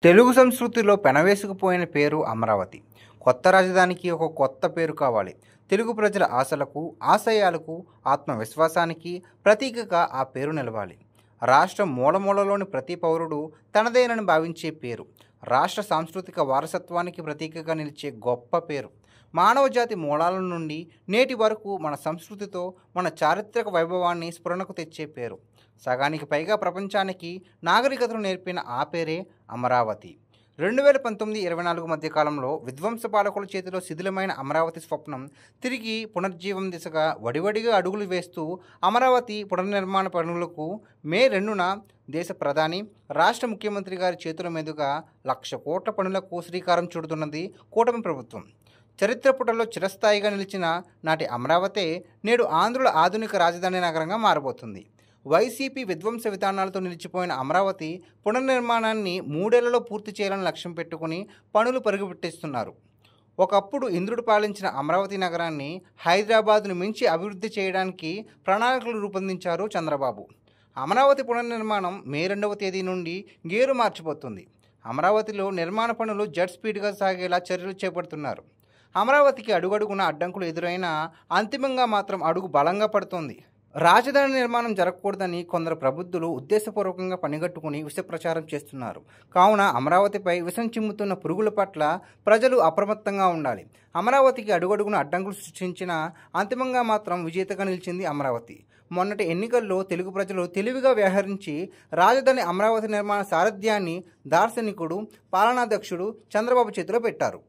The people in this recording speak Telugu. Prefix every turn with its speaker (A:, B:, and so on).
A: తెలుగు సంస్కృతిలో పెనవేసుకుపోయిన పేరు అమరావతి. కొత్త రాజధానికి ఒక కొత్త పేరు కావాలి. తెలుగు ప్రజల ఆశలకు, ఆశయాలకు, ఆత్మవిశ్వాసానికి ప్రతీకగా ఆ పేరు నిలవాలి. రాష్ట్రం మూలమూలలోని ప్రతి పౌరుడు తనదేనని భావించే పేరు. రాష్ట్ర సాంస్కృతిక వారసత్వానికి ప్రతీకగా నిలిచే గొప్ప పేరు. మానవజాతి మూలాల నుండి నేటి వరకు మన సంస్కృతితో, మన చారిత్రక వైభవాన్ని స్ఫురణకు తెచ్చే పేరు. సగానికి పైగా ప్రపంచానికి నాగరికతను నేర్పిన ఆ పేరే అమరావతి. 2019-24 మధ్య కాలంలో విధ్వంస పాలకుల చేతిలో శిథిలమైన అమరావతి స్వప్నం తిరిగి పునర్జీవం దిశగా వడివడిగా అడుగులు వేస్తూ అమరావతి పునర్నిర్మాణ పనులకు మే 2న దేశ ప్రధాని, రాష్ట్ర ముఖ్యమంత్రి గారి చేతుల మీదుగా 1,00,000 కోట్ల పనులకు శ్రీకారం చుడుతున్నది కూటమి ప్రభుత్వం. చరిత్ర పుటల్లో చిరస్థాయిగా నిలిచిన నాటి అమరావతే నేడు ఆంధ్రుల ఆధునిక రాజధాని నగరంగా మారబోతుంది. వైసీపీ విధ్వంస విధానాలతో నిలిచిపోయిన అమరావతి పునర్నిర్మాణాన్ని 3 ఏళ్లలో పూర్తి చేయాలని లక్ష్యం పెట్టుకుని పనులు పరుగుపెట్టిస్తున్నారు. ఒకప్పుడు ఇంద్రుడు పాలించిన అమరావతి నగరాన్ని హైదరాబాద్ను మించి అభివృద్ధి చేయడానికి ప్రణాళికలు రూపొందించారు చంద్రబాబు. అమరావతి పునర్నిర్మాణం మే 2వ తేదీ నుండి గేరు మార్చిపోతుంది. అమరావతిలో నిర్మాణ పనులు జెట్ స్పీడ్గా సాగేలా చర్యలు చేపడుతున్నారు. అమరావతికి అడుగడుగున అడ్డంకులు ఎదురైనా అంతిమంగా మాత్రం అడుగు బలంగా పడుతోంది. రాజధాని నిర్మాణం జరగకూడదని కొందరు ప్రబుద్ధులు ఉద్దేశపూర్వకంగా పనిగట్టుకుని విష ప్రచారం చేస్తున్నారు. కావున అమరావతిపై విషం చిమ్ముతున్న పురుగుల పట్ల ప్రజలు అప్రమత్తంగా ఉండాలి. అమరావతికి అడుగడుగున అడ్డంకులు సృష్టించిన అంతిమంగా మాత్రం విజేతగా నిలిచింది అమరావతి. మొన్నటి ఎన్నికల్లో తెలుగు ప్రజలు తెలివిగా వ్యవహరించి రాజధాని అమరావతి నిర్మాణ సారథ్యాన్ని దార్శనికుడు, పాలనాధ్యక్షుడు చంద్రబాబు చేతిలో పెట్టారు.